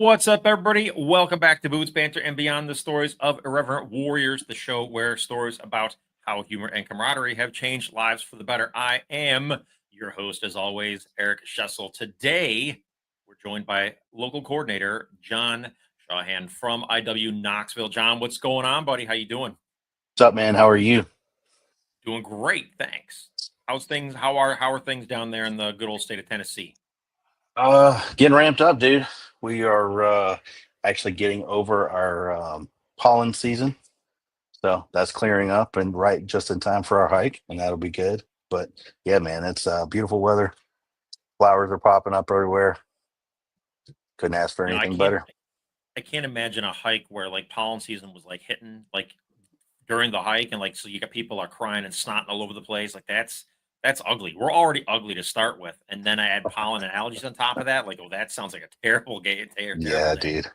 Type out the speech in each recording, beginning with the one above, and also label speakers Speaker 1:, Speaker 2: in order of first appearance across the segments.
Speaker 1: What's up, everybody? Welcome back to Boots, Banter, and Beyond, the stories of Irreverent Warriors, the show where stories about how humor and camaraderie have changed lives for the better. I am your host, as always, Eric Schessel. Today, we're joined by Local Coordinator John Shawhan from IW Knoxville. John, what's going on, buddy? How you doing?
Speaker 2: What's up, man? How are you?
Speaker 1: Doing great, thanks. How's things? How are things down there in the good old state of Tennessee?
Speaker 2: Getting ramped up, dude. We are actually getting over our pollen season, so that's clearing up and right just in time for our hike, and that'll be good. But yeah, man, it's beautiful weather. Flowers are popping up everywhere. Couldn't ask for
Speaker 1: You know,
Speaker 2: anything better.
Speaker 1: I can't imagine a hike where like pollen season was like hitting like during the hike, and like so you got people are crying and snotting all over the place. Like that's ugly. We're already ugly to start with, and then I add pollen and allergies on top of that. Like, oh, that sounds like a terrible
Speaker 2: Yeah,
Speaker 1: day.
Speaker 2: dude.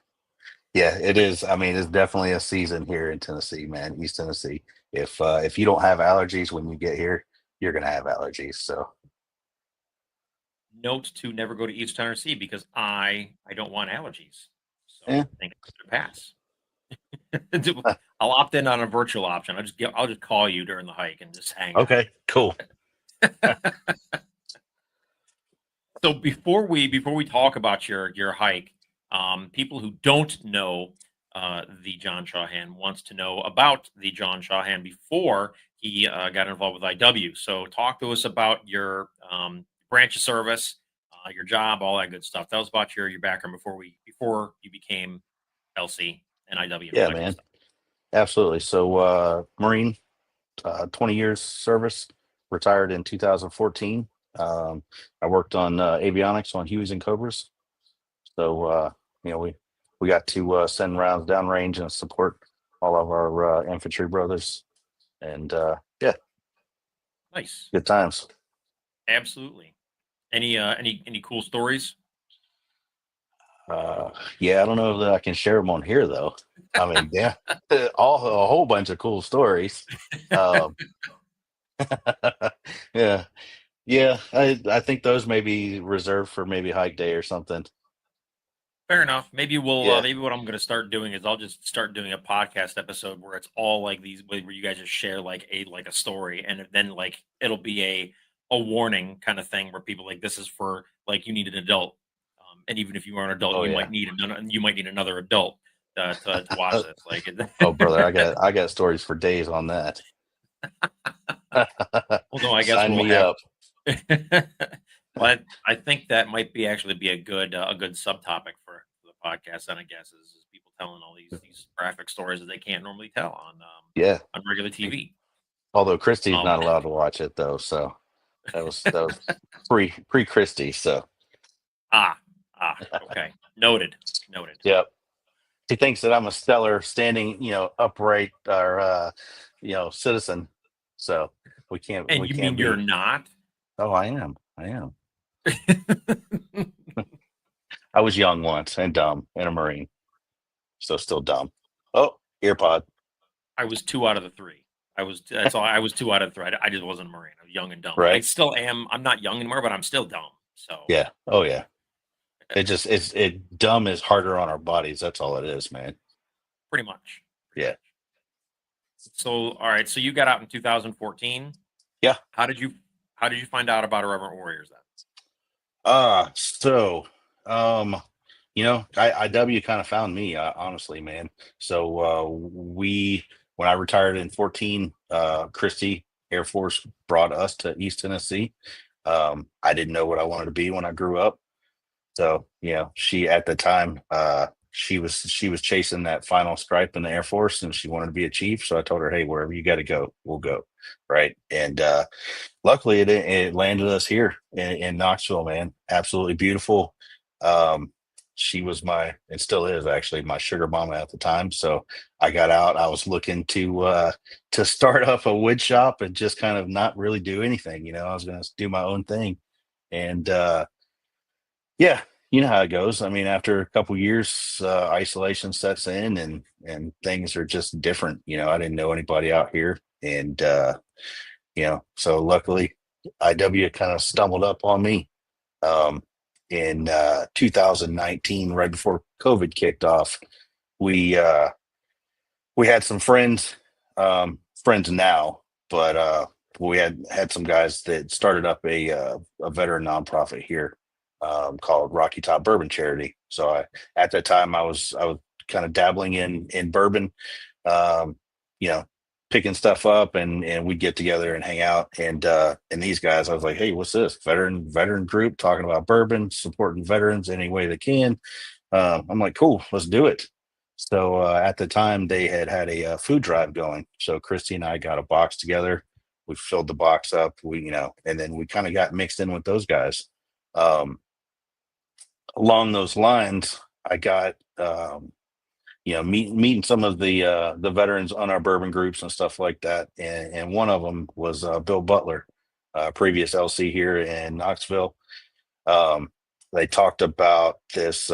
Speaker 2: Yeah, it is. I mean, it's definitely a season here in Tennessee, man. East Tennessee. If you don't have allergies when you get here, you're gonna have allergies. So
Speaker 1: Note to never go to East Tennessee because I don't want allergies. So
Speaker 2: yeah.
Speaker 1: I think it's a pass. I'll opt in on a virtual option. I'll just call you during the hike and just hang out.
Speaker 2: Okay, cool.
Speaker 1: So before we talk about your hike, people who don't know the John Shawhan wants to know about the John Shawhan before he got involved with IW. So talk to us about your branch of service, your job, all that good stuff. Tell us about your background before you became LC and IW and all
Speaker 2: Yeah,
Speaker 1: that good
Speaker 2: man.
Speaker 1: stuff.
Speaker 2: Absolutely. So, Marine, 20 years service, retired in 2014. I worked on avionics on Hueys and Cobras. So, we got to send rounds downrange and support all of our infantry brothers. And yeah,
Speaker 1: Nice,
Speaker 2: good times.
Speaker 1: absolutely. Any cool stories?
Speaker 2: Yeah, I don't know that I can share them on here, though. I mean, yeah, a whole bunch of cool stories. Um, yeah. Yeah, I think those may be reserved for maybe hike day or something.
Speaker 1: Fair enough. Maybe
Speaker 2: Yeah.
Speaker 1: maybe what I'm going to start doing is I'll just start doing a podcast episode where it's all like these where you guys just share like a story, and then like it'll be a warning kind of thing where people like this is for like you need an adult, and even if you are an adult,
Speaker 2: Oh yeah.
Speaker 1: you might need another adult to watch this. Like,
Speaker 2: Oh brother, I got stories for days on that.
Speaker 1: well, no, I guess
Speaker 2: Sign
Speaker 1: we'll
Speaker 2: me
Speaker 1: have.
Speaker 2: up.
Speaker 1: But I think that might be actually be a good subtopic for the podcast. Then I guess is people telling all these graphic stories that they can't normally tell
Speaker 2: Yeah.
Speaker 1: on regular TV.
Speaker 2: Although Christy's
Speaker 1: Um,
Speaker 2: not allowed to watch it though, so that was pre Christy. So
Speaker 1: ah okay, noted.
Speaker 2: yep. She thinks that I'm a stellar standing, upright or citizen. So we can't
Speaker 1: And
Speaker 2: we
Speaker 1: you
Speaker 2: can't
Speaker 1: mean you're
Speaker 2: be.
Speaker 1: not?
Speaker 2: Oh, I am. I am. I was young once and dumb and a Marine. So still dumb. Oh, earpod.
Speaker 1: I was two out of the three. That's all. I was two out of the three. I just wasn't a Marine. I was young and dumb. I
Speaker 2: Right?
Speaker 1: still am. I'm not young anymore, but I'm still dumb. So
Speaker 2: Yeah. Oh yeah. It dumb is harder on our bodies. That's all it is, man.
Speaker 1: pretty much.
Speaker 2: Yeah.
Speaker 1: So all right. So you got out in 2014.
Speaker 2: Yeah.
Speaker 1: How did you find out about Irreverent Warriors then?
Speaker 2: So IW kind of found me, honestly, man. So when I retired in 14, Christie Air Force brought us to East Tennessee. I didn't know what I wanted to be when I grew up. So, she at the time, she was chasing that final stripe in the Air Force and she wanted to be a chief. So I told her, hey, wherever you got to go, we'll go. Right. And luckily it landed us here in Knoxville, man. Absolutely beautiful. She was and still is actually my sugar mama at the time. So I got out. I was looking to start up a wood shop and just kind of not really do anything. I was going to do my own thing. And yeah, you know how it goes. I mean, after a couple years, isolation sets in and things are just different. I didn't know anybody out here. And so luckily IW kind of stumbled up on me. Um, in 2019, right before COVID kicked off. We we had some friends, friends now, but we had some guys that started up a veteran nonprofit here, called Rocky Top Bourbon Charity. So at that time I was kind of dabbling in bourbon, um, you know, picking stuff up, and we'd get together and hang out. And these guys, I was like, hey, what's this veteran group talking about bourbon, supporting veterans any way they can. I'm like, cool, let's do it. So at the time, they had a food drive going. So Christy and I got a box together. We filled the box up. And then we kind of got mixed in with those guys. Um, Along those lines, I got meeting some of the veterans on our bourbon groups and stuff like that. And one of them was Bill Butler, previous LC here in Knoxville. um, they talked about this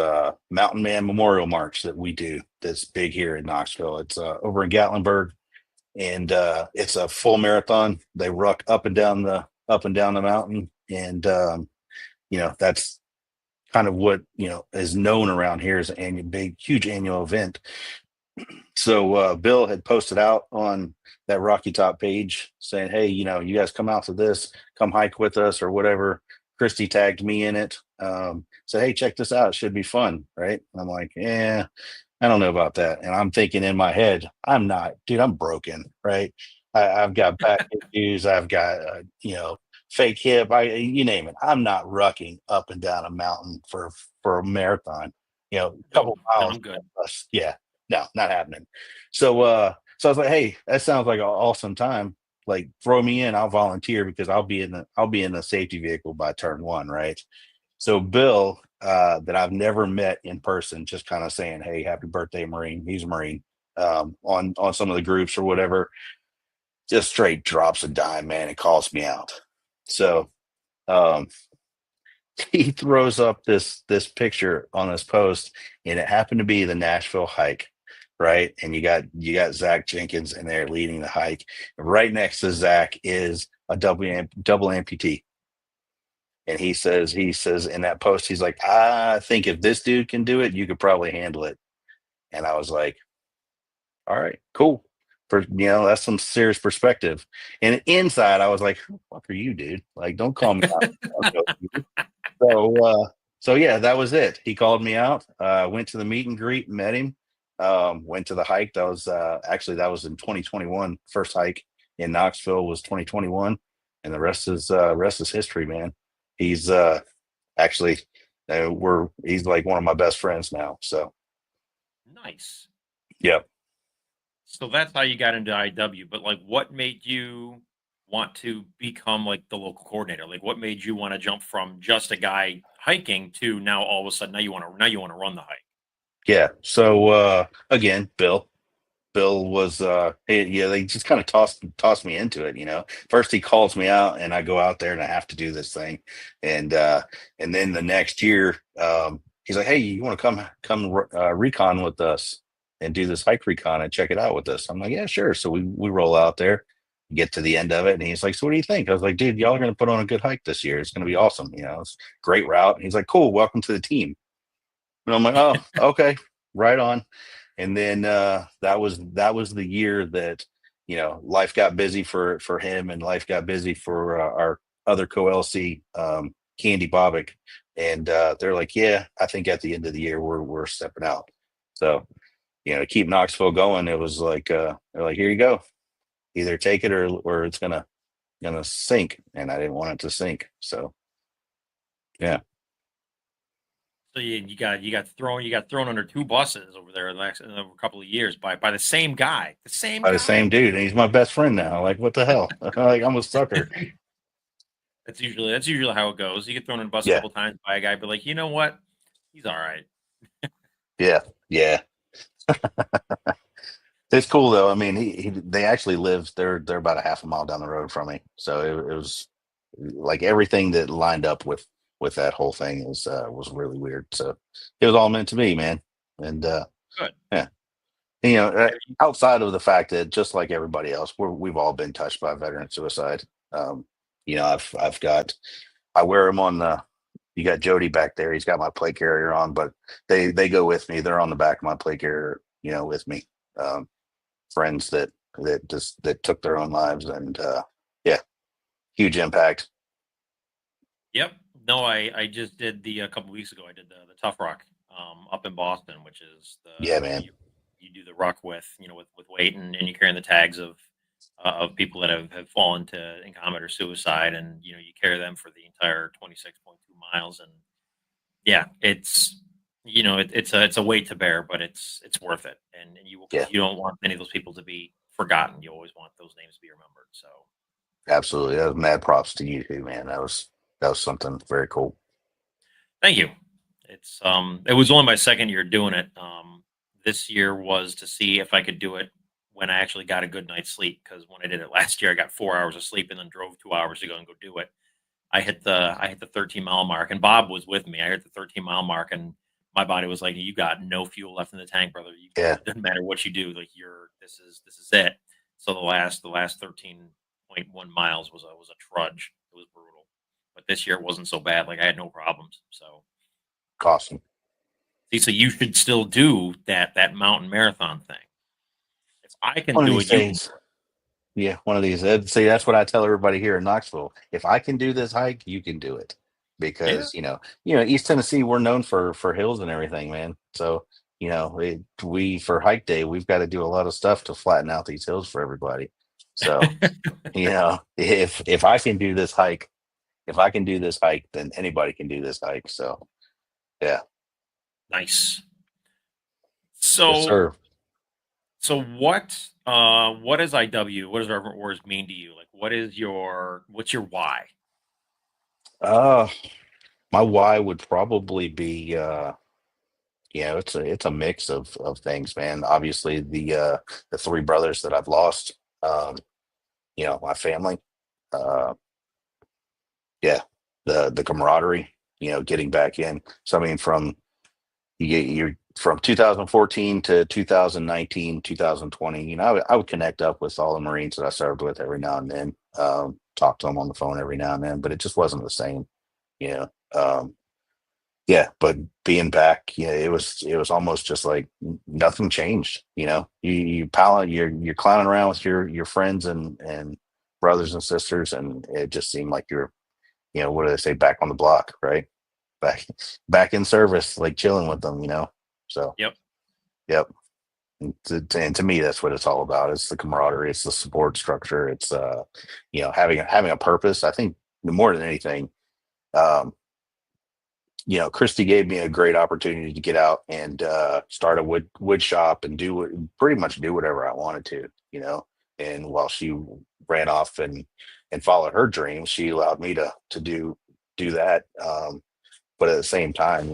Speaker 2: Mountain Man Memorial March that we do that's big here in Knoxville. It's over in Gatlinburg, and it's a full marathon. They ruck up and down the mountain, and that's kind of what is known around here as an annual big, huge annual event. So Bill had posted out on that Rocky Top page saying, "Hey, you guys come out to this, come hike with us or whatever." Christy tagged me in it. Said, "Hey, check this out. It should be fun, right?" And I'm like, "Yeah, I don't know about that." And I'm thinking in my head, I'm not, dude. I'm broken, right? I've got back issues. I've got fake hip. You name it. I'm not rucking up and down a mountain for a marathon. A
Speaker 1: No,
Speaker 2: couple
Speaker 1: no,
Speaker 2: miles.
Speaker 1: I'm good.
Speaker 2: Plus. Yeah, no, not happening. So I was like, hey, that sounds like an awesome time. Like, throw me in, I'll volunteer because I'll be in the safety vehicle by turn one, right? So Bill, that I've never met in person, just kind of saying, hey, happy birthday, Marine. He's a Marine. On some of the groups or whatever, just straight drops a dime, man, and calls me out. So um he throws up this picture on this post, and it happened to be the Nashville hike, right? And you got Zach Jenkins in there leading the hike. Right next to Zach is a double amputee. And he says in that post, he's like, I think if this dude can do it, you could probably handle it. And I was like, all right, cool. That's some serious perspective. And inside, I was like, who the fuck are you, dude? Like, don't call me out. So, so yeah, that was it. He called me out. Went to the meet and greet, met him. Went to the hike. That was in 2021. First hike in Knoxville was 2021, and the rest is history, man. He's actually he's like one of my best friends now. So
Speaker 1: Nice.
Speaker 2: yeah.
Speaker 1: So that's how you got into IW. But like, what made you want to become like the local coordinator? Like, what made you want to jump from just a guy hiking to now all of a sudden now you want to run the hike?
Speaker 2: Yeah. So again, Bill was yeah, they just kind of tossed me into it. First he calls me out, and I go out there and I have to do this thing. And then the next year, he's like, hey, you want to come recon with us and do this hike recon and check it out with us? I'm like, yeah, sure. So we roll out there, get to the end of it, and he's like, so what do you think? I was like, dude, y'all are gonna put on a good hike this year. It's gonna be awesome. It's a great route. And he's like, cool, welcome to the team. And I'm like, oh, okay, right on. And then that was the year that life got busy for him, and life got busy for our other co-LC, Candy Bobick, and they're like, yeah, I think at the end of the year we're stepping out. So to keep Knoxville going, it was like they're like, here you go, either take it or it's gonna sink, and I didn't want it to sink. So yeah.
Speaker 1: So you got thrown under two buses over there over a couple of years by the same guy, the same
Speaker 2: By the
Speaker 1: guy.
Speaker 2: same dude, and he's my best friend now. Like, what the hell? Like, I'm a sucker.
Speaker 1: That's usually how it goes. You get thrown in a bus a
Speaker 2: Yeah,
Speaker 1: couple times by a guy, but like, you know what? He's all right.
Speaker 2: yeah, yeah. It's cool though. I mean, they actually live. They're about a half a mile down the road from me, so it was like everything that lined up with that whole thing was really weird. So it was all meant to be, man. And
Speaker 1: Good.
Speaker 2: yeah, outside of the fact that just like everybody else, we've all been touched by veteran suicide. Um, I've got I wear them on you got Jody back there. He's got my plate carrier on, but they go with me. They're on the back of my plate carrier, with me. Friends that took their own lives, and yeah, huge impact.
Speaker 1: Yep. No, I just did a couple weeks ago. I did the Tough Rock up in Boston, which is
Speaker 2: Yeah,
Speaker 1: where
Speaker 2: man.
Speaker 1: you do the ruck with with weight, and you're carrying the tags of people that have fallen in combat or suicide, and you carry them for the entire 26.2 miles, and yeah, it's a weight to bear, but it's worth it, and
Speaker 2: Yeah,
Speaker 1: you don't want any of those people to be forgotten. You always want those names to be remembered. So
Speaker 2: absolutely. That was mad props to you too, man. That was something very cool.
Speaker 1: thank you. It was only my second year doing it. This year was to see if I could do it when I actually got a good night's sleep, because when I did it last year, I got 4 hours of sleep and then drove 2 hours to go and go do it. I hit the 13-mile mark, and Bob was with me. I hit the 13-mile mark, and my body was like, "You got no fuel left in the tank, brother.
Speaker 2: Yeah,
Speaker 1: It doesn't matter what you do. Like this is it." So the last 13.1 miles was a trudge. It was brutal, but this year it wasn't so bad. Like I had no problems. So
Speaker 2: awesome.
Speaker 1: see, so you should still do that mountain marathon thing. If I can
Speaker 2: One of
Speaker 1: do
Speaker 2: these
Speaker 1: it, you can.
Speaker 2: days. Yeah, one of these. See, that's what I tell everybody here in Knoxville. If I can do this hike, you can do it,
Speaker 1: Yeah.
Speaker 2: because East Tennessee, we're known for hills and everything, man. So we for hike day, we've got to do a lot of stuff to flatten out these hills for everybody. So if I can do this hike, then anybody can do this hike. So yeah,
Speaker 1: Nice.
Speaker 2: yes,
Speaker 1: So
Speaker 2: sir.
Speaker 1: So what is IW? What does Irreverent Wars mean to you? Like what's your why?
Speaker 2: Uh, my why would probably be it's a mix of things, man. Obviously the three brothers that I've lost, um, my family, uh, yeah, the camaraderie, getting back in. So I mean, you're from 2014 to 2019, 2020, I would connect up with all the Marines that I served with every now and then, talk to them on the phone every now and then, but it just wasn't the same, you know. Yeah, but being back, it was almost just like nothing changed. You're clowning around with your friends and brothers and sisters, and it just seemed like you're, what do they say, back on the block, right? Back back in service, like chilling with them. So
Speaker 1: Yep.
Speaker 2: yep. And to me, that's what it's all about. It's the camaraderie, it's the support structure, it's having a purpose. I think more than anything, um, Christy gave me a great opportunity to get out and start a wood shop and pretty much do whatever I wanted to. And while she ran off and followed her dreams, she allowed me to do that. But at the same time,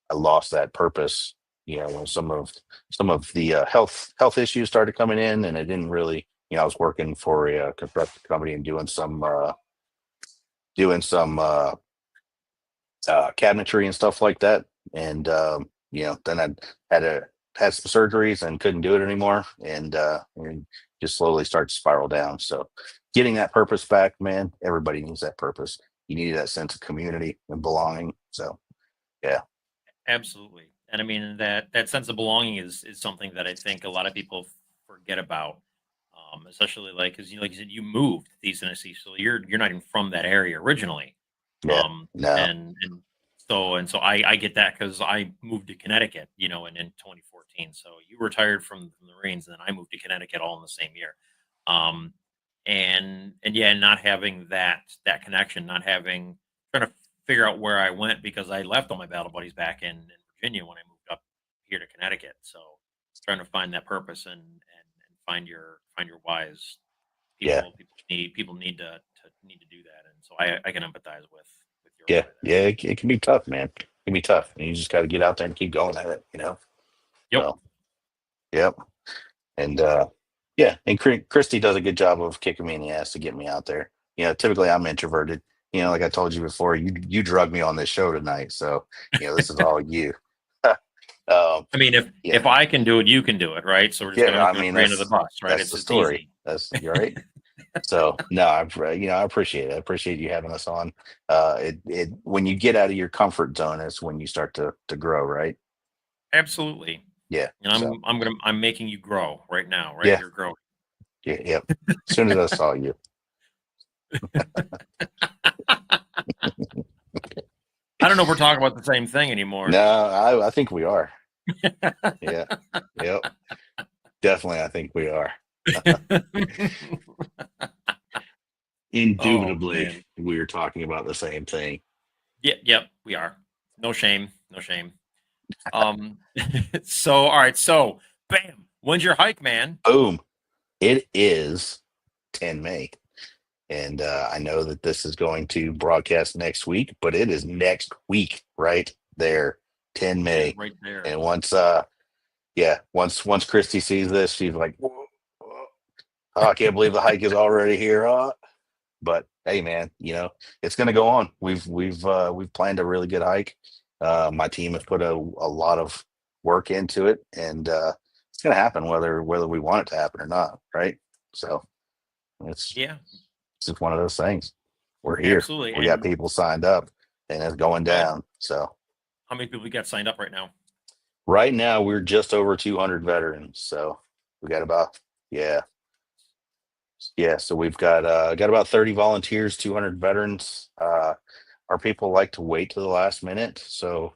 Speaker 2: I lost that purpose. When some of the health issues started coming in, and it didn't really. I was working for a construction company and doing some cabinetry and stuff like that. And then I had some surgeries and couldn't do it anymore, and just slowly start to spiral down. So getting that purpose back, man, everybody needs that purpose. You need that sense of community and belonging. So yeah,
Speaker 1: Absolutely. And I mean that sense of belonging is something that I think a lot of people forget about. Especially because like you said, you moved to East Tennessee, so you're not even from that area originally.
Speaker 2: yeah, no,
Speaker 1: And so I get that because I moved to Connecticut, in 2014. So you retired from the Marines, and then I moved to Connecticut all in the same year. Um, and yeah, not having that connection, not having trying to figure out where I went because I left all my battle buddies back in Virginia when I moved up here to Connecticut. So trying to find that purpose and find your whys.
Speaker 2: yeah,
Speaker 1: People need to do that, and so I can empathize with your
Speaker 2: yeah,
Speaker 1: why there.
Speaker 2: yeah. It can be tough, man. It can be tough, and you just got to get out there and keep going at it.
Speaker 1: Yep.
Speaker 2: So yep. And yeah, and Christy does a good job of kicking me in the ass to get me out there. Typically I'm introverted. Like I told you before, you drug me on this show tonight, so this is all you.
Speaker 1: I mean, if
Speaker 2: Yeah,
Speaker 1: if I can do it, you can do it, right? So we're just
Speaker 2: yeah.
Speaker 1: gonna
Speaker 2: I
Speaker 1: gonna
Speaker 2: mean,
Speaker 1: throw you under the bus, right?
Speaker 2: that's
Speaker 1: It's
Speaker 2: the
Speaker 1: it's
Speaker 2: story.
Speaker 1: easy.
Speaker 2: That's you're right. So no, I appreciate it. I appreciate you having us on. It when you get out of your comfort zone is when you start to grow, right?
Speaker 1: Absolutely.
Speaker 2: Yeah.
Speaker 1: And
Speaker 2: So
Speaker 1: I'm making you grow right now, right?
Speaker 2: yeah,
Speaker 1: You're growing.
Speaker 2: yeah, yep. As soon as I saw you,
Speaker 1: I don't know if we're talking about the same thing
Speaker 2: no,
Speaker 1: anymore.
Speaker 2: I think we are. Yeah, yep, definitely. I think we are.
Speaker 1: Oh
Speaker 2: Indubitably,
Speaker 1: man.
Speaker 2: we are talking about the same thing.
Speaker 1: Yeah, yep, we are. No shame, no shame. Um, so all right, so bam, when's your hike, man?
Speaker 2: Boom! It is 10 May. And I know that this is going to broadcast next week, but it is next week, right there, 10
Speaker 1: It is
Speaker 2: May.
Speaker 1: right there.
Speaker 2: And once Christy sees this, she's like, "Whoa, whoa. Oh, I can't believe the hike is already here." But hey, man, it's going to go on. We've planned a really good hike. My team has put a lot of work into it, and it's going to happen whether we want it to happen or not, right? So it's
Speaker 1: Yeah,
Speaker 2: it's just one of those things. We're here.
Speaker 1: absolutely.
Speaker 2: We got
Speaker 1: And
Speaker 2: people signed up, and it's going
Speaker 1: good.
Speaker 2: down. So
Speaker 1: How many people you got signed up right now?
Speaker 2: right now we're just over 200 veterans. So we got about yeah yeah. So we've got about 30 volunteers, 200 veterans. Our people like to wait to the last minute, so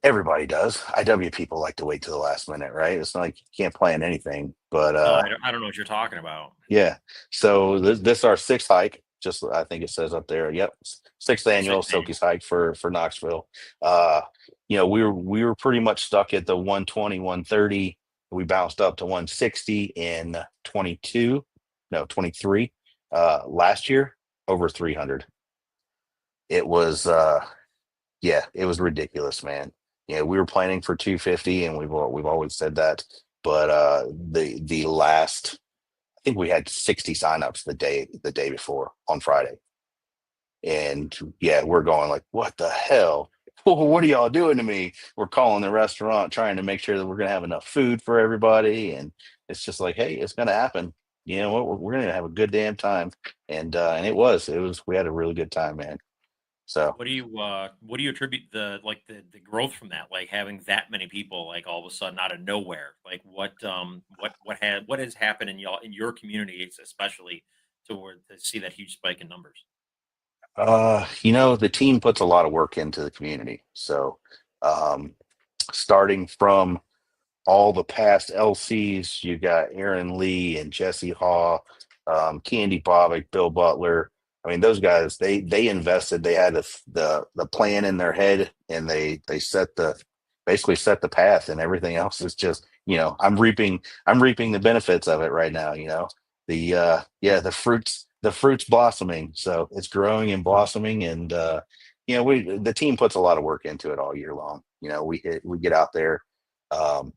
Speaker 2: everybody does. IW people like to wait to the last minute, right? It's not like you can't plan anything, but
Speaker 1: No, I don't know what you're talking about.
Speaker 2: yeah. So this our sixth hike. Just I think it says up there. Yep, sixth annual
Speaker 1: Sixth
Speaker 2: Silkies
Speaker 1: annual.
Speaker 2: hike for Knoxville. Uh, we were pretty much stuck at the 120, 130. We bounced up to 160 in 22, no 23. Last year over 300. It was yeah, it was ridiculous, man. Yeah, we were planning for 250, and we've always said that. But the last I think we had 60 signups the day before on Friday. And yeah, we're going like, what the hell? What are y'all doing to me? We're calling the restaurant trying to make sure that we're gonna have enough food for everybody. And it's just like, hey, it's gonna happen. You know what? We're gonna have a good damn time. And it was we had a really good time, man. So
Speaker 1: What do you attribute the growth from that? Like having that many people like all of a sudden out of nowhere? Like what has happened in y'all in your communities especially to see that huge spike in numbers?
Speaker 2: the team puts a lot of work into the community. So um starting from all the past LCs. You got Aaron Lee and Jesse Haw, Candy Bobick, Bill Butler. I mean, those guys they invested. They had the plan in their head, and they basically set the path, and everything else is just I'm reaping the benefits of it right now. The fruits blossoming, so it's growing and blossoming, and the team puts a lot of work into it all year long. We get out there. Um,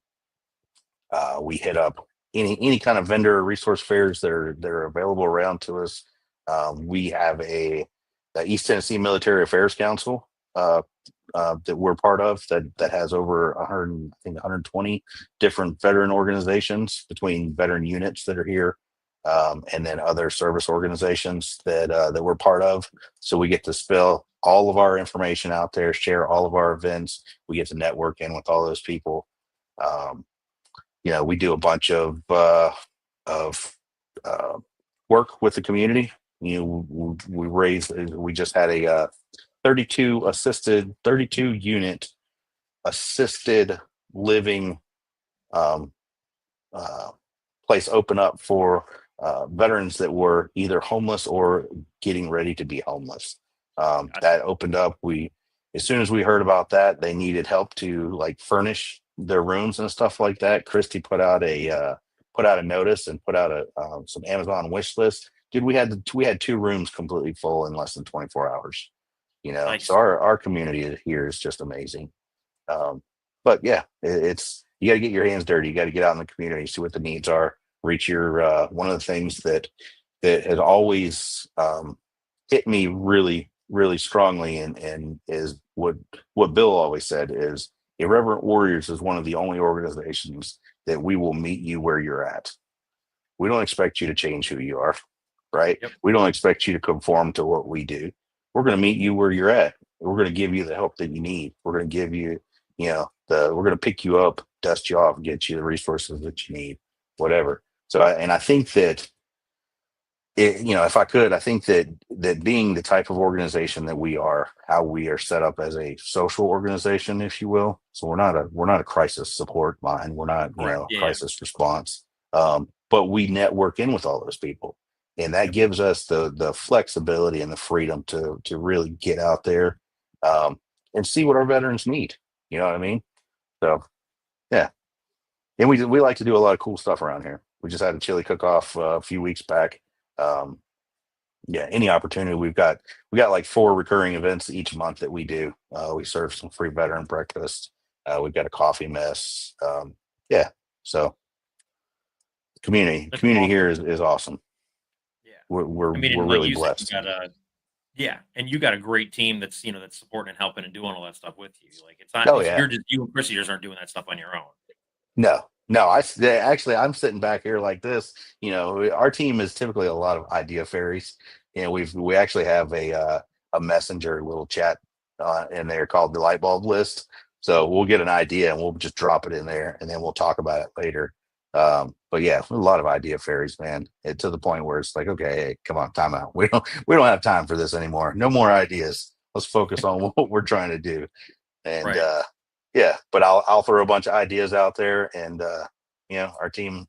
Speaker 2: we hit up any kind of vendor or resource fairs that are available around to us. We have the East Tennessee Military Affairs Council that we're part of that has over 100, I think 120 different veteran organizations between veteran units that are here, and then other service organizations that we're part of. So we get to spill all of our information out there, share all of our events. We get to network in with all those people. Um, we do a bunch of uh, work with the community. We just had a 32 unit assisted living um, uh, place open up for veterans that were either homeless or getting ready to be homeless.
Speaker 1: Gotcha.
Speaker 2: That opened up. As soon as we heard about that, they needed help to like furnish their rooms and stuff like that. Christy put out a notice and put out some Amazon wish list. Dude, we had two rooms completely full in less than 24 hours. So
Speaker 1: Nice.
Speaker 2: our community here is just amazing. Um, but yeah, it's you got to get your hands dirty. You got to get out in the community, see what the needs are. Reach your one of the things that has always hit me really, really strongly, and is what Bill always said is Irreverent Warriors is one of the only organizations that we will meet you where you're at. We don't expect you to change who you are, right?
Speaker 1: Yep.
Speaker 2: We don't expect you to conform to what we do. We're going to meet you where you're at. We're going to give you the help that you need. We're going to give you, we're going to pick you up, dust you off, get you the resources that you need, whatever. So, I think that if I could, I think that being the type of organization that we are, how we are set up as a social organization, if you will. So we're not a crisis support line. We're not,
Speaker 1: Correct. Yeah.
Speaker 2: crisis response. But we network in with all those people, and that
Speaker 1: Yep.
Speaker 2: gives us the flexibility and the freedom to really get out there, and see what our veterans need. You know what I mean? So yeah, and we like to do a lot of cool stuff around here. We just had a chili cook off a few weeks back. Um, yeah, any opportunity we got like 4 recurring events each month that we do. We serve some free veteran breakfast. We've got a coffee mess. Yeah, so community
Speaker 1: That's
Speaker 2: community
Speaker 1: awesome.
Speaker 2: here is awesome.
Speaker 1: Yeah.
Speaker 2: We're
Speaker 1: I mean,
Speaker 2: we're
Speaker 1: and like
Speaker 2: really
Speaker 1: you said,
Speaker 2: blessed.
Speaker 1: and you got a great team that's that's supporting and helping and doing all that stuff with you. Like
Speaker 2: Oh
Speaker 1: it's
Speaker 2: yeah.
Speaker 1: you're just you and Chrissy just aren't doing that stuff on your own.
Speaker 2: No, no. Actually, I'm sitting back here like this. Our team is typically a lot of idea fairies. We actually have a messenger little chat in there called the light bulb list. So we'll get an idea and we'll just drop it in there, and then we'll talk about it later. But yeah, a lot of idea fairies, man. To the point where it's like, okay, hey, come on, time out. We don't have time for this anymore. No more ideas. Let's focus on what we're trying to do. And
Speaker 1: Right.
Speaker 2: yeah, but I'll throw a bunch of ideas out there, and our team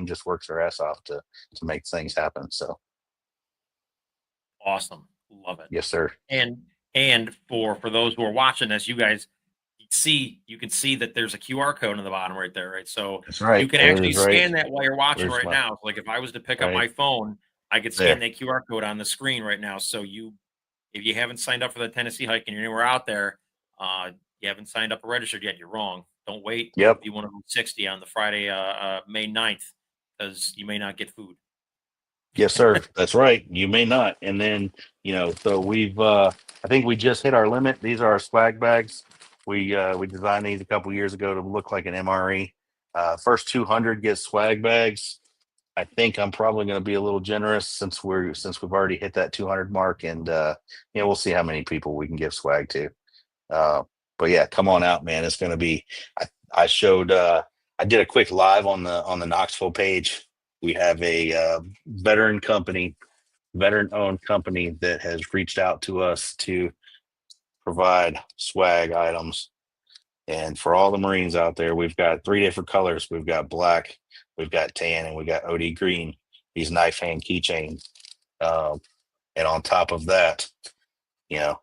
Speaker 2: just works their ass off to make things happen. So
Speaker 1: Awesome. Love it.
Speaker 2: yes, sir.
Speaker 1: And for those who are watching this, you can see that there's a QR code on the bottom right there, right? So
Speaker 2: That's
Speaker 1: you
Speaker 2: right.
Speaker 1: can
Speaker 2: It
Speaker 1: actually
Speaker 2: is right.
Speaker 1: scan that while you're watching
Speaker 2: Where's
Speaker 1: right
Speaker 2: my
Speaker 1: now. So, like if I was to pick up
Speaker 2: right
Speaker 1: my phone, I could scan
Speaker 2: there?
Speaker 1: that QR code on the screen right now. So if you haven't signed up for the Tennessee hike and you're anywhere out there, you haven't signed up or registered yet, you're wrong. Don't wait.
Speaker 2: Yep.
Speaker 1: Be one of them 60 on the Friday, May 9th, because you may not get food.
Speaker 2: Yes, sir. That's right. You may not. And then, so I think we just hit our limit. These are our swag bags. We designed these a couple years ago to look like an MRE. First 200 get swag bags. I think I'm probably going to be a little generous since we've already hit that 200 mark, and we'll see how many people we can give swag to. Uh, but yeah, come on out, man. It's going to be. I showed. I did a quick live on the Knoxville page. We have a veteran-owned company that has reached out to us to provide swag items. And for all the Marines out there, we've got 3 different colors. We've got black, we've got tan, and we got OD green. These knife hand keychains. And on top of that,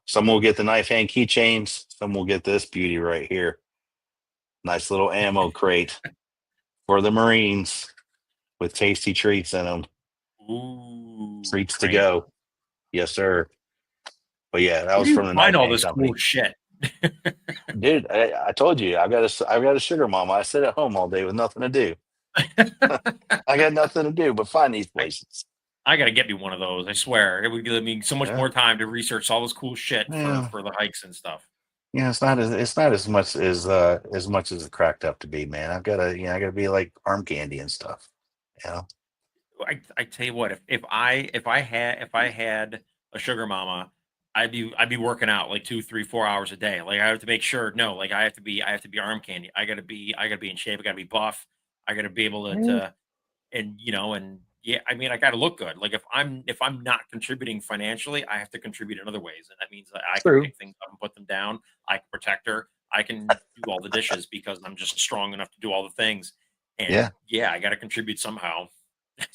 Speaker 2: some will get the knife hand keychains. Some will get this beauty right here. Nice little ammo crate for the Marines with tasty treats in them.
Speaker 1: Ooh,
Speaker 2: Treats to
Speaker 1: crazy.
Speaker 2: go. Yes, sir. But yeah, that
Speaker 1: Where
Speaker 2: was
Speaker 1: do you
Speaker 2: from the
Speaker 1: find
Speaker 2: knife
Speaker 1: all
Speaker 2: hand
Speaker 1: this cool
Speaker 2: company.
Speaker 1: shit?
Speaker 2: Dude, I told you, I've got a sugar mama. I sit at home all day with nothing to do. I got nothing to do but find these
Speaker 1: I
Speaker 2: places.
Speaker 1: I gotta get me one of those. I swear it would give me so much
Speaker 2: Yeah.
Speaker 1: more time to research all this cool shit
Speaker 2: Yeah.
Speaker 1: for the hikes and stuff.
Speaker 2: Yeah, it's not as much as it cracked up to be, man. I gotta be like arm candy and stuff. You know?
Speaker 1: I tell you what, if I had a sugar mama, I'd be working out like 2, 3, 4 hours a day. Like I have to make sure, no, like I have to be arm candy. I gotta be in shape. I gotta be buff. I gotta be able
Speaker 2: Yeah.
Speaker 1: and and yeah, I mean, I got to look good. Like if I'm not contributing financially, I have to contribute in other ways, and that means that I can
Speaker 2: True.
Speaker 1: pick things up and put them down. I can protect her. I can do all the dishes because I'm just strong enough to do all the things. And
Speaker 2: Yeah,
Speaker 1: yeah, I got to contribute somehow.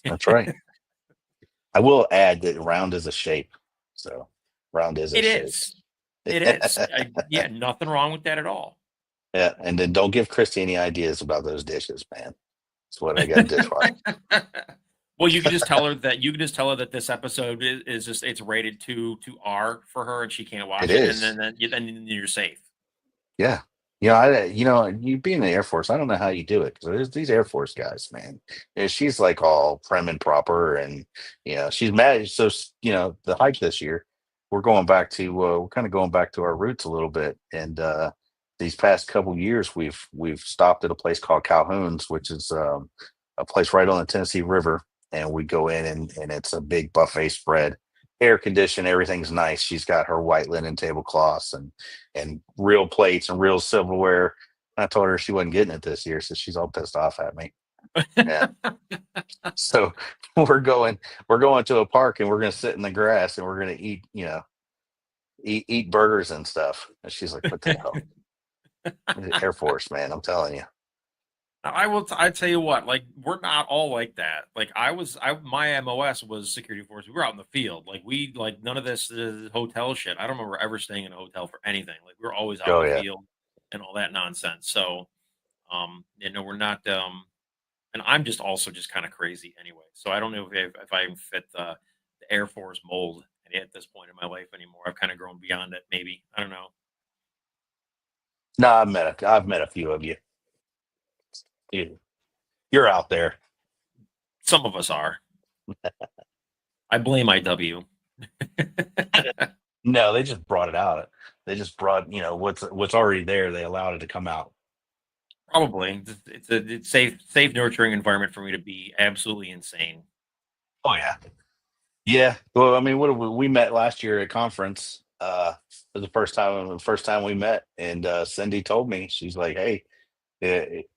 Speaker 2: that's right. I will add that round is a shape. So round is a
Speaker 1: It
Speaker 2: shape.
Speaker 1: is. It is. Yeah, nothing wrong with that at all.
Speaker 2: Yeah, and then don't give Christy any ideas about those dishes, man. That's what I got dishwasher.
Speaker 1: Well, you can just tell her that this episode is just it's rated to R for her and she can't
Speaker 2: It
Speaker 1: watch it, and
Speaker 2: is.
Speaker 1: then you're safe.
Speaker 2: Yeah. You be in the Air Force. I don't know how you do it because there's these Air Force guys, man. She's like all prim and proper, and she's mad. So the hike this year, we're kind of going back to our roots a little bit. And these past couple years, we've stopped at a place called Calhoun's, which is a place right on the Tennessee River. and we go in and it's a big buffet spread, air conditioned, everything's nice. She's got her white linen tablecloths and real plates and real silverware. I told her she wasn't getting it this year, so she's all pissed off at me. Yeah. So we're going to a park and we're gonna sit in the grass and we're gonna eat, eat burgers and stuff. And she's like, "What the hell?" Air Force, man, I'm telling you.
Speaker 1: I tell you what, like we're not all like that. Like my MOS was security force. We were out in the field. Like none of this hotel shit. I don't remember ever staying in a hotel for anything. Like we were always out in
Speaker 2: Oh
Speaker 1: the
Speaker 2: yeah.
Speaker 1: field and all that nonsense. So, we're not. And I'm just also just kind of crazy anyway. So I don't know if I even fit the Air Force mold at this point in my life anymore. I've kind of grown beyond it. Maybe I don't know.
Speaker 2: No, I've met a few of you. You're out there.
Speaker 1: Some of us are. I blame IW.
Speaker 2: No, they just brought it out. They just brought, what's already there. They allowed it to come out.
Speaker 1: Probably. It's safe, nurturing environment for me to be absolutely insane.
Speaker 2: Oh yeah. Yeah. Well, I mean, what we met last year at conference. It was the first time we met, and Cindy told me, she's like, "Hey,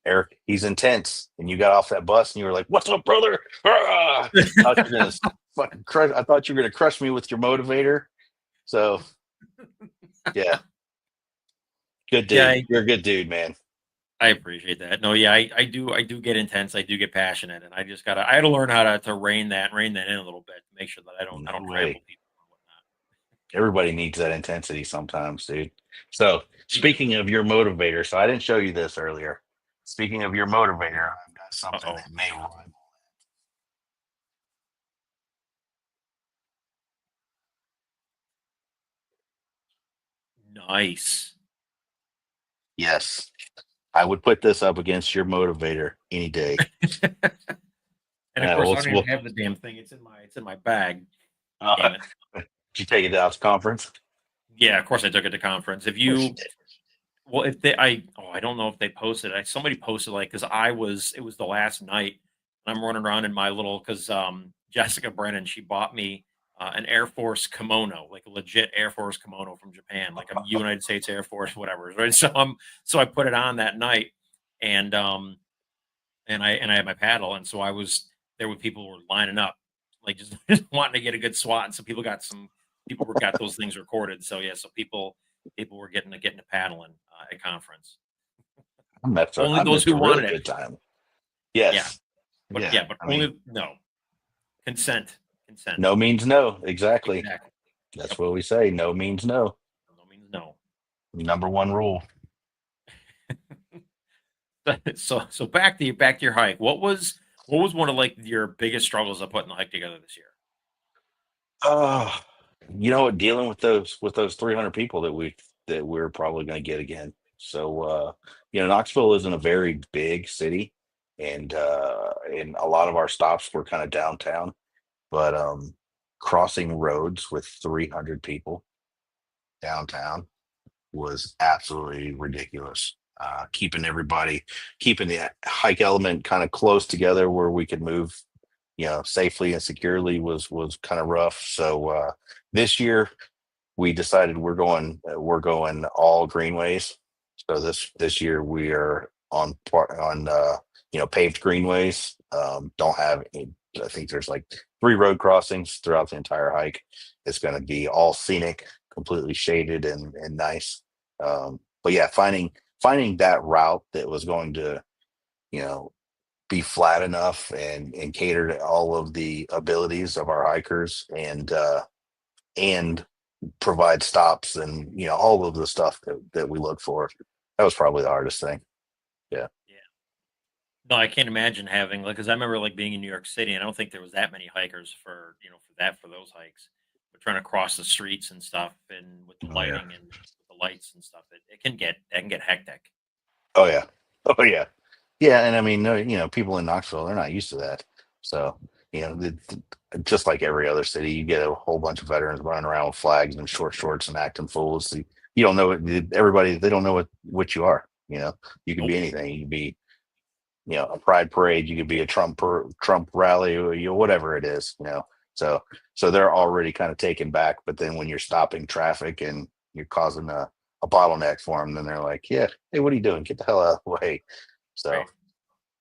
Speaker 2: Eric, he's intense." And you got off that bus and you were like, "What's up, brother?" Ah! I thought you were gonna fucking crush. I thought you were gonna crush me with your motivator. So yeah, good
Speaker 1: Yeah,
Speaker 2: dude. You're a good dude, man.
Speaker 1: I appreciate that. No, yeah, I do get intense. I do get passionate, and I had to learn how to rein that in a little bit to make sure that I
Speaker 2: No
Speaker 1: don't
Speaker 2: way.
Speaker 1: trample people and whatnot.
Speaker 2: Everybody needs that intensity sometimes, dude. So speaking of your motivator, so I didn't show you this earlier. Speaking of your motivator, I've got something
Speaker 1: Uh-oh.
Speaker 2: that may rival.
Speaker 1: Nice.
Speaker 2: Yes, I would put this up against your motivator any day.
Speaker 1: And of course, I
Speaker 2: We'll,
Speaker 1: don't even
Speaker 2: we'll,
Speaker 1: have the damn thing. It's in my bag.
Speaker 2: uh,
Speaker 1: Damn it.
Speaker 2: did you take it out to conference?
Speaker 1: Yeah, of course I took it to conference.
Speaker 2: Of course you did.
Speaker 1: Well, if they, I don't know if they posted. Somebody posted like because it was the last night. And I'm running around in my little because Jessica Brennan she bought me an Air Force kimono, like a legit Air Force kimono from Japan, like a United States Air Force, whatever. Right. So I put it on that night, and I had my paddle, and so I was there with people who were lining up, like just, just wanting to get a good swat. And so people were got those things recorded. So yeah, so people were getting to paddling at conference. Only
Speaker 2: I
Speaker 1: those
Speaker 2: missed
Speaker 1: who
Speaker 2: a really
Speaker 1: wanted it.
Speaker 2: good time.
Speaker 1: Yeah,
Speaker 2: Yes.
Speaker 1: but
Speaker 2: Yeah.
Speaker 1: but
Speaker 2: I mean,
Speaker 1: only no consent. Consent.
Speaker 2: no means no. Exactly.
Speaker 1: Exactly.
Speaker 2: That's
Speaker 1: Yep.
Speaker 2: what we say. No means no.
Speaker 1: No means no.
Speaker 2: Number one rule.
Speaker 1: So back to your hike. What was one of like your biggest struggles of putting the hike together this year?
Speaker 2: Oh, you know what? Dealing with those 300 people that we're probably going to get again. So Knoxville isn't a very big city, and a lot of our stops were kind of downtown. But crossing roads with 300 people downtown was absolutely ridiculous. Keeping the hike element kind of close together where we could move, safely and securely was kind of rough. So this year we decided we're going all greenways. So this year we are on paved greenways. Don't have any, I think there's like 3 road crossings throughout the entire hike. It's going to be all scenic, completely shaded and nice. But yeah, finding that route that was going to you know be flat enough and cater to all of the abilities of our hikers and provide stops and all of the stuff that we look for. That was probably the hardest thing. Yeah.
Speaker 1: Yeah. No, I can't imagine having like because I remember like being in New York City, and I don't think there was that many hikers for for those hikes. But trying to cross the streets and stuff, and with the
Speaker 2: Oh yeah.
Speaker 1: lighting and with the lights and stuff, it can get hectic.
Speaker 2: Oh yeah. Oh yeah. Yeah, and I mean, no, people in Knoxville, they're not used to that. So, just like every other city, you get a whole bunch of veterans running around with flags and short shorts and acting fools. You don't know everybody. They don't know what you are. You can be
Speaker 1: Nope.
Speaker 2: anything. You can be. a pride parade. You could be a Trump rally, or whatever it is. So they're already kind of taken back. But then when you're stopping traffic and you're causing a bottleneck for them, then they're like, yeah, hey, what are you doing? Get the hell out of the way. So
Speaker 1: Right.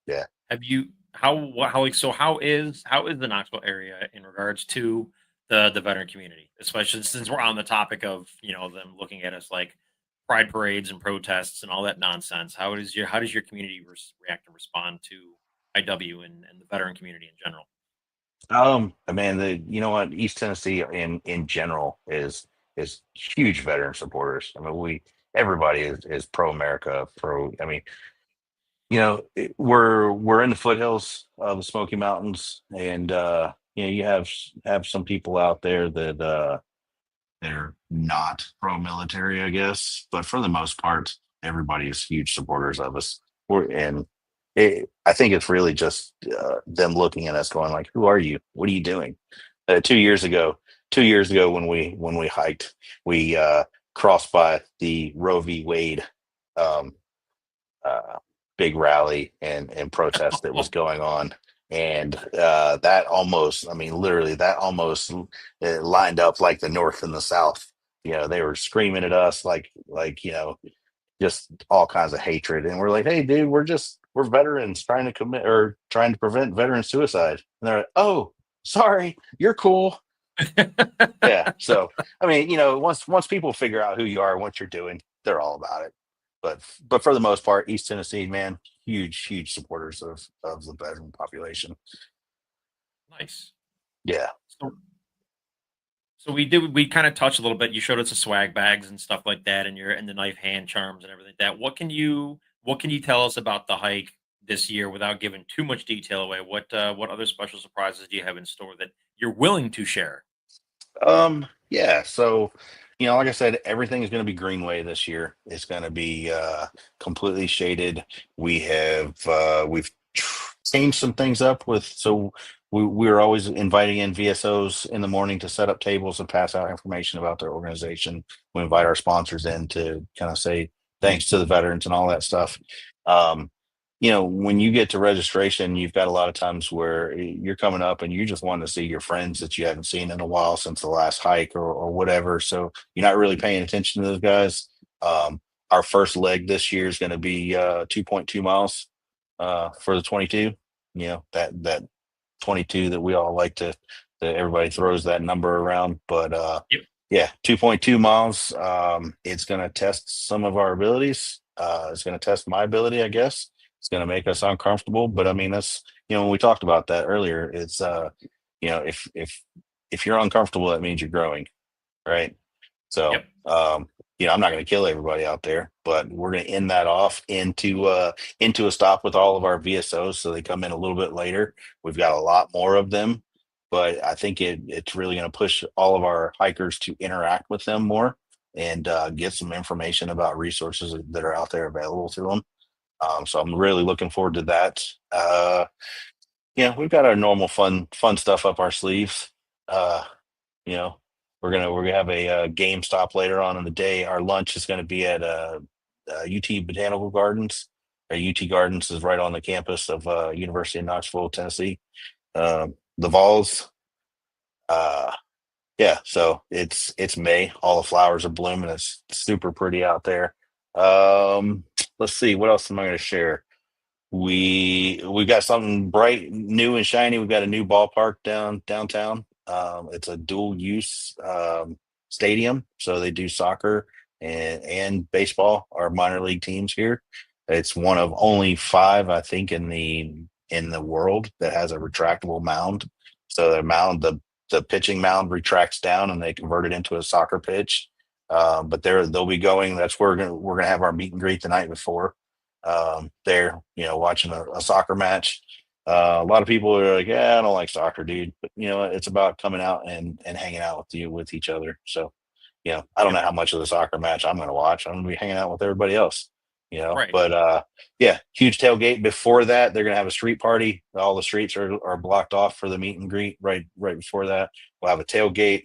Speaker 2: yeah.
Speaker 1: Have you how is the Knoxville area in regards to the veteran community, especially since we're on the topic of them looking at us like pride parades and protests and all that nonsense? How does your community react and respond to IW and the veteran community in general?
Speaker 2: Man, you know what, East Tennessee in general is huge veteran supporters. I mean, everybody is pro America, pro. I mean, we're in the foothills of the Smoky Mountains, and you have some people out there that they're not pro military, I guess, but for the most part, everybody is huge supporters of us. I think it's really just them looking at us, going like, "Who are you? What are you doing?" 2 years ago when we hiked, we crossed by the Roe v. Wade um, uh, big rally and protest that was going on. And that almost, I mean, literally, that almost lined up like the North and the South. They were screaming at us like just all kinds of hatred. And we're like, hey, dude, we're veterans trying to commit or trying to prevent veteran suicide. And they're like, oh, sorry, you're cool. Yeah. So, I mean, once people figure out who you are and what you're doing, they're all about it. But for the most part, East Tennessee, man, huge supporters of the veteran population.
Speaker 1: Nice.
Speaker 2: Yeah.
Speaker 1: So, we kind of touched a little bit. You showed us the swag bags and stuff like that, and the knife hand charms and everything like that. What can you tell us about the hike this year without giving too much detail away? What other special surprises do you have in store that you're willing to share?
Speaker 2: Yeah. So, like I said, everything is going to be Greenway this year. It's going to be completely shaded. We've changed some things up so we're always inviting in VSOs in the morning to set up tables and pass out information about their organization. We invite our sponsors in to kind of say thanks to the veterans and all that stuff. Um, when you get to registration, you've got a lot of times where you're coming up and you just want to see your friends that you haven't seen in a while since the last hike or whatever. So you're not really paying attention to those guys. Um, our first leg this year is going to be 2.2 miles for the 22. That 22 that we all like that everybody throws that number around. But
Speaker 1: Yep.
Speaker 2: yeah, 2.2 miles. It's going to test some of our abilities. It's going to test my ability, I guess. It's going to make us uncomfortable, but I mean, that's, when we talked about that earlier, it's, if you're uncomfortable, that means you're growing, right? So,
Speaker 1: Yep.
Speaker 2: I'm not going to kill everybody out there, but we're going to end that off into a stop with all of our VSOs. So they come in a little bit later. We've got a lot more of them, but I think it's really going to push all of our hikers to interact with them more and get some information about resources that are out there available to them. So I'm really looking forward to that. Yeah, we've got our normal fun stuff up our sleeves. Uh, you know, we're gonna have a game stop later on in the day. Our lunch is going to be at UT Botanical Gardens. UT Gardens is right on the campus of University of Knoxville, Tennessee. The Vols. Uh, yeah, so it's May. All the flowers are blooming. It's super pretty out there. Let's see, what else am I going to share? We've got something bright, new and shiny. We've got a new ballpark downtown. It's a dual use stadium, so they do soccer and baseball. Our minor league teams here. It's one of only five, I think, in the world that has a retractable mound. So the pitching mound retracts down, and they convert it into a soccer pitch. But they'll be going. That's where we're gonna have our meet and greet the night before there, watching a soccer match. A lot of people are like, yeah, I don't like soccer, dude. But it's about coming out and hanging out with each other. So, I don't
Speaker 1: Yep.
Speaker 2: know how much of the soccer match I'm going to watch. I'm going to be hanging out with everybody else.
Speaker 1: Right.
Speaker 2: But yeah, huge tailgate. Before that, they're going to have a street party. All the streets are blocked off for the meet and greet. Right before that, we'll have a tailgate.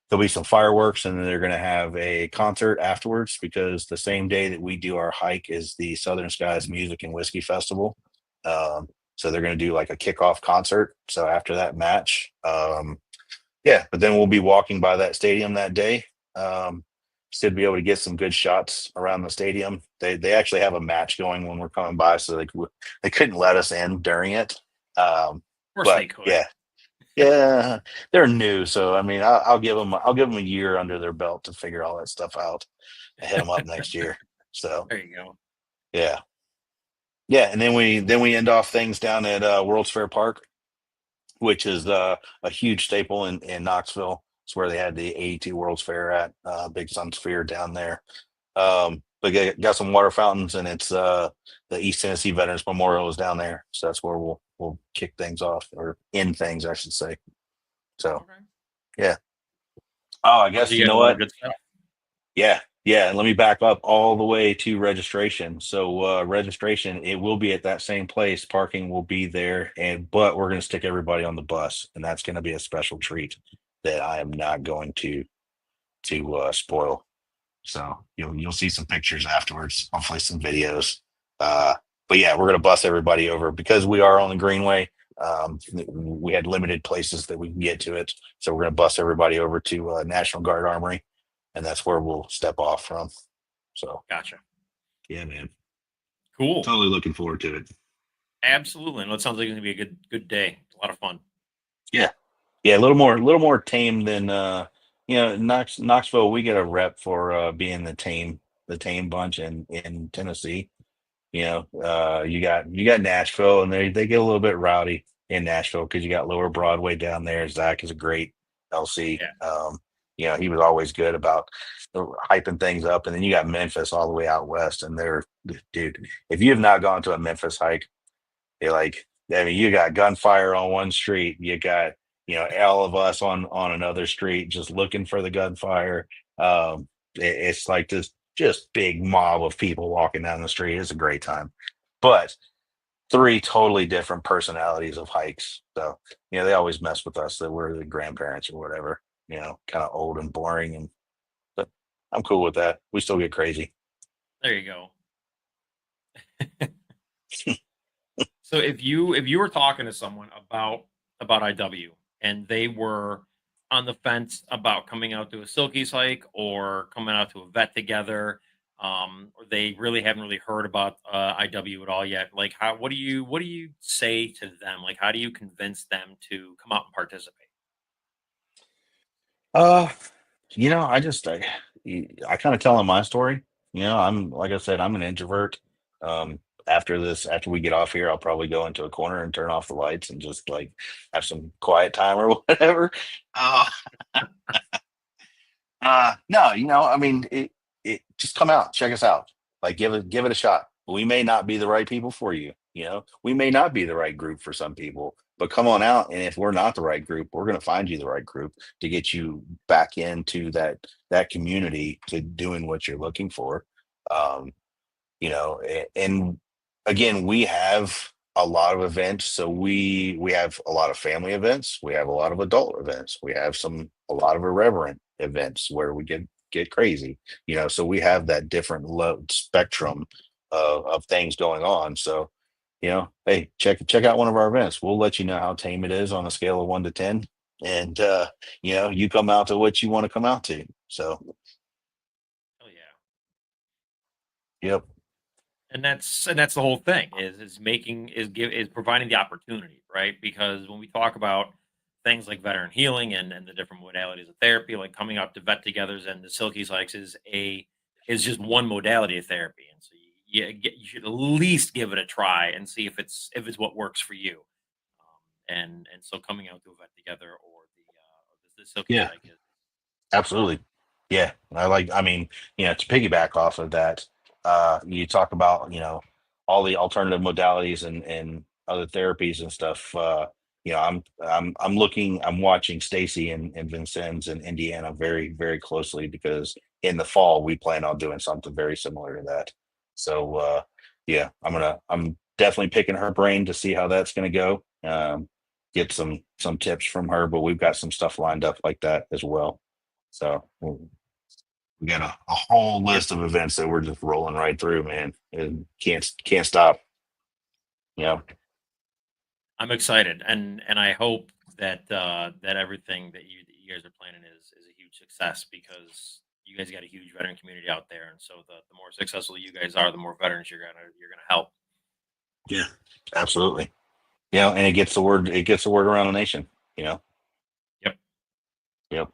Speaker 2: there'll be some fireworks, and then they're going to have a concert afterwards, because the same day that we do our hike is the Southern Skies Music and Whiskey Festival. So they're going to do like a kickoff concert. So after that match, yeah, but then we'll be walking by that stadium that day. Um, Should be able to get some good shots around the stadium. They actually have a match going when we're coming by, so they couldn't let us in during it.
Speaker 1: Of course they
Speaker 2: But
Speaker 1: could.
Speaker 2: yeah, they're new, so I mean, I'll give them a year under their belt to figure all that stuff out and hit them up next year. So
Speaker 1: There you go.
Speaker 2: yeah, yeah, and then we end off things down at World's Fair Park, which is a huge staple in Knoxville. It's where they had the '82 World's Fair at, Big Sun Sphere down there. But got some water fountains, and it's the East Tennessee Veterans Memorial is down there, so that's where we'll kick things off, or end things, I should say. So
Speaker 1: Okay.
Speaker 2: yeah. Oh, I
Speaker 1: So
Speaker 2: guess
Speaker 1: you
Speaker 2: you
Speaker 1: got
Speaker 2: know
Speaker 1: a lot of
Speaker 2: what?
Speaker 1: good stuff.
Speaker 2: Yeah, yeah. And let me back up all the way to registration. So registration, it will be at that same place. Parking will be there, and but we're going to stick everybody on the bus, and that's going to be a special treat that I am not going to spoil. So you'll see some pictures afterwards, hopefully some videos. Uh, but yeah, we're going to bus everybody over because we are on the Greenway. We had limited places that we can get to it, so we're going to bus everybody over to National Guard Armory, and that's where we'll step off from. So
Speaker 1: Gotcha.
Speaker 2: yeah, man,
Speaker 1: Cool.
Speaker 2: totally looking forward to it.
Speaker 1: Absolutely. And it sounds like it's gonna be a good day. A lot of fun.
Speaker 2: Yeah, yeah, a little more tame than Knoxville. We get a rep for being the tame bunch in Tennessee. You got Nashville, and they get a little bit rowdy in Nashville because you got Lower Broadway down there. Zach is a great LC.
Speaker 1: Yeah.
Speaker 2: He was always good about hyping things up. And then you got Memphis all the way out west, and dude, if you have not gone to a Memphis hike, you're like, I mean, you got gunfire on one street, you got all of us on another street just looking for the gunfire. It's like this just big mob of people walking down the street. It's a great time, but three totally different personalities of hikes. So they always mess with us that we're the grandparents or whatever. Kind of old and boring, but I'm cool with that. We still get crazy.
Speaker 1: There you go. So if you were talking to someone about IW and they were on the fence about coming out to a Silkies hike or coming out to a vet together, or they really haven't really heard about IW at all yet, like how what do you say to them? Like how do you convince them to come out and participate?
Speaker 2: Uh, I kind of tell them my story. I'm like I said, I'm an introvert. After we get off here, I'll probably go into a corner and turn off the lights and just like have some quiet time or whatever. Uh, no, I mean, it just come out, check us out, like give it a shot. We may not be the right people for you. We may not be the right group for some people, but come on out. And if we're not the right group, we're going to find you the right group to get you back into that community to doing what you're looking for. Um, and again, we have a lot of events. So we have a lot of family events, we have a lot of adult events, we have a lot of irreverent events where we get crazy. So we have that different spectrum of things going on. So hey, check out one of our events. We'll let you know how tame it is on a scale of 1 to 10, and you come out to what you want to come out to. So
Speaker 1: Oh yeah.
Speaker 2: yep.
Speaker 1: And that's the whole thing is making is providing the opportunity, right? Because when we talk about things like veteran healing and the different modalities of therapy, like coming up to vet togethers and the Silkies hikes is just one modality of therapy. And so you should at least give it a try and see if it's what works for you. And so coming out to a vet together or the Silkies
Speaker 2: Yeah.
Speaker 1: hike is
Speaker 2: Absolutely. Yeah. I mean, to piggyback off of that, you talk about, all the alternative modalities and other therapies and stuff. I'm watching Stacy and Vincennes in Indiana very, very closely, because in the fall we plan on doing something very similar to that. So yeah, I'm definitely picking her brain to see how that's gonna go. Get some tips from her, but we've got some stuff lined up like that as well. So we got a whole list of events that we're just rolling right through, man. And can't stop. Yeah.
Speaker 1: I'm excited, and I hope that that everything that you guys are planning is a huge success, because you guys got a huge veteran community out there, and so the more successful you guys are, the more veterans you're gonna help.
Speaker 2: Yeah. Absolutely. And it gets the word around the nation, you know.
Speaker 1: Yep.
Speaker 2: Yep.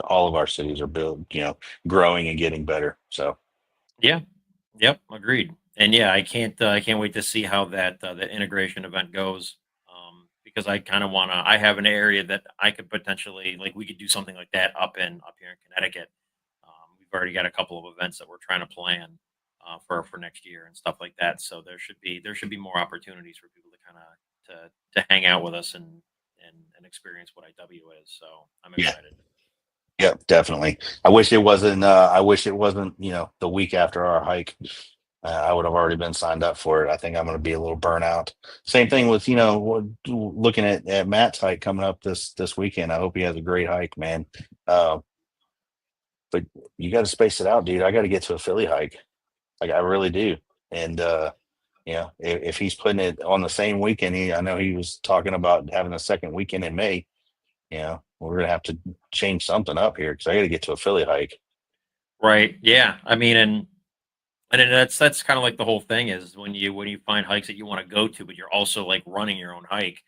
Speaker 2: All of our cities are built, growing and getting better. So
Speaker 1: Yeah. Yep. Agreed. And yeah, I can't wait to see how that integration event goes. Because I kind of want to. I have an area that I could potentially, like, we could do something like that up here in Connecticut. We've already got a couple of events that we're trying to plan for next year and stuff like that. So there should be more opportunities for people to kind of to hang out with us and experience what IW is. So I'm
Speaker 2: yeah.
Speaker 1: excited.
Speaker 2: Yep, definitely. I wish it wasn't, the week after our hike. I would have already been signed up for it. I think I'm going to be a little burnout. Same thing with, looking at Matt's hike coming up this weekend. I hope he has a great hike, man. Uh, but you got to space it out, dude. I got to get to a Philly hike. Like, I really do. And if he's putting it on the same weekend, I know he was talking about having a second weekend in May. We're gonna have to change something up here because I got to get to a Philly hike.
Speaker 1: Right. Yeah. I mean, and then that's kind of like the whole thing is when you find hikes that you want to go to, but you're also like running your own hike,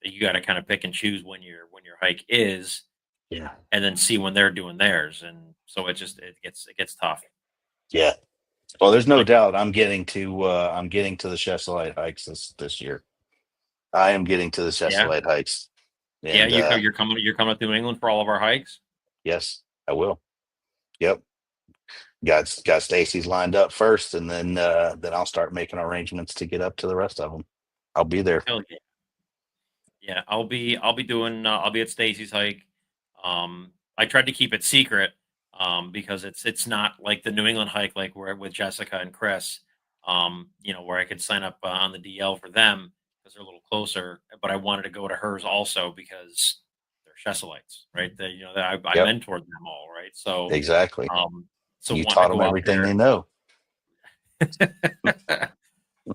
Speaker 1: that you got to kind of pick and choose when your hike is,
Speaker 2: Yeah.
Speaker 1: and then see when they're doing theirs, and so it gets tough.
Speaker 2: Yeah. Well, there's no
Speaker 1: Like,
Speaker 2: doubt I'm getting to the Chesterlight hikes this year. I am getting to the
Speaker 1: yeah,
Speaker 2: Chesterlight hikes.
Speaker 1: yeah,
Speaker 2: And
Speaker 1: you're coming up to New England for all of our hikes.
Speaker 2: yes, I will. Yep. Got Stacy's lined up first, and then I'll start making arrangements to get up to the rest of them. I'll be there.
Speaker 1: Hell yeah. Yeah, I'll be at Stacy's hike. I tried to keep it secret, because it's not like the New England hike, like where with Jessica and Chris, where I could sign up on the DL for them because they're a little closer. But I wanted to go to hers also because they're Chesolites, right? I
Speaker 2: Yep.
Speaker 1: mentored them all, right? So,
Speaker 2: Exactly.
Speaker 1: um, so
Speaker 2: You
Speaker 1: wanting to
Speaker 2: taught them
Speaker 1: go out
Speaker 2: everything
Speaker 1: there.
Speaker 2: they know.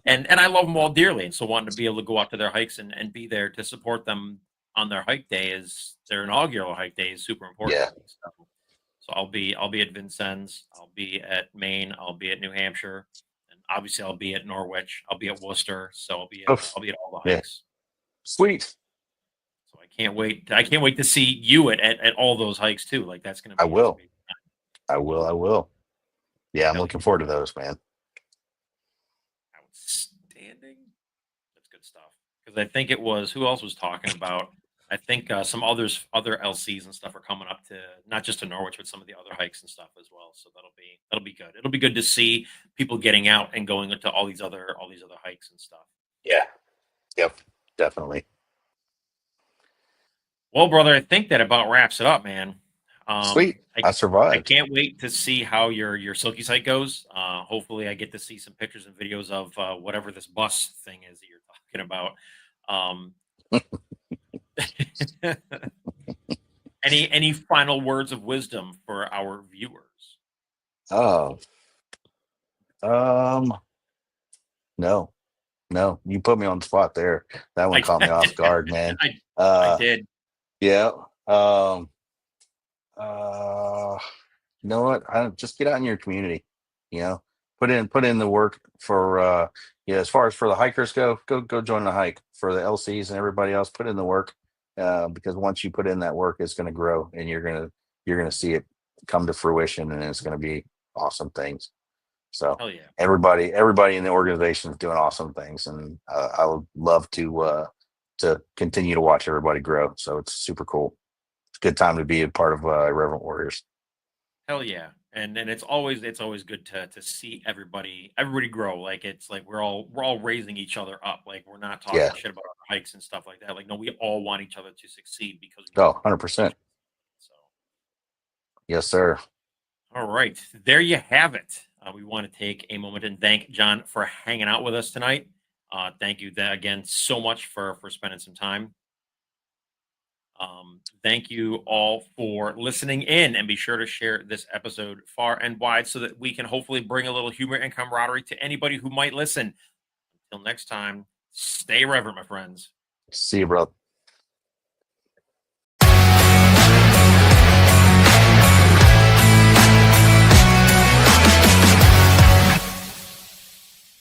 Speaker 1: And I love them all dearly, and so wanting to be able to go out to their hikes and be there to support them on their hike day, is their inaugural hike day, is super important
Speaker 2: Yeah.
Speaker 1: to me. So I'll be at Vincennes, I'll be at Maine, I'll be at New Hampshire, and obviously I'll be at Norwich, I'll be at Worcester, so I'll be at
Speaker 2: Oof.
Speaker 1: I'll be at all the
Speaker 2: Yeah.
Speaker 1: hikes.
Speaker 2: Sweet.
Speaker 1: So I can't wait to see you at all those hikes too. Like, that's gonna
Speaker 2: I
Speaker 1: be that's
Speaker 2: will.
Speaker 1: gonna be
Speaker 2: I will. I will. Yeah, I'm
Speaker 1: hell
Speaker 2: looking forward to those, man.
Speaker 1: outstanding. That's good stuff. Because I think it was, who else was talking about? I think some other LCs and stuff are coming up to, not just to Norwich, but some of the other hikes and stuff as well. So that'll be good. It'll be good to see people getting out and going into all these other hikes and stuff.
Speaker 2: Yeah. Yep. Definitely.
Speaker 1: Well, brother, I think that about wraps it up, man.
Speaker 2: Sweet.
Speaker 1: I
Speaker 2: I
Speaker 1: I
Speaker 2: survived.
Speaker 1: can't wait to see how your Silky site goes. Hopefully, I get to see some pictures and videos of whatever this bus thing is that you're talking about. Um, any final words of wisdom for our viewers?
Speaker 2: Oh, um, no, no, you put me on the spot there. That one
Speaker 1: I
Speaker 2: caught me off guard, man.
Speaker 1: I I
Speaker 2: Uh,
Speaker 1: did.
Speaker 2: yeah. Um, uh, you know what? Just get out in your community. You know, put in the work for as far as for the hikers go join the hike. For the LCs and everybody else, put in the work. Because once you put in that work, it's going to grow, and you're gonna see it come to fruition, and it's going to be awesome things. So
Speaker 1: Hell yeah.
Speaker 2: everybody in the organization is doing awesome things, and I would love to continue to watch everybody grow. So it's super cool. It's a good time to be a part of Irreverent Warriors.
Speaker 1: Hell yeah. And it's always good to see everybody grow. Like, it's like we're all raising each other up. Like, we're not
Speaker 2: Yeah.
Speaker 1: talking shit about our hikes and stuff like that. Like, no, we all want each other to succeed because we
Speaker 2: Oh,
Speaker 1: want
Speaker 2: 100%.
Speaker 1: so.
Speaker 2: Yes, sir.
Speaker 1: All right, there you have it. We want to take a moment and thank John for hanging out with us tonight. Thank you again so much for spending some time. Thank you all for listening in, and be sure to share this episode far and wide so that we can hopefully bring a little humor and camaraderie to anybody who might listen. Until next time, stay reverent, my friends.
Speaker 2: See you, bro.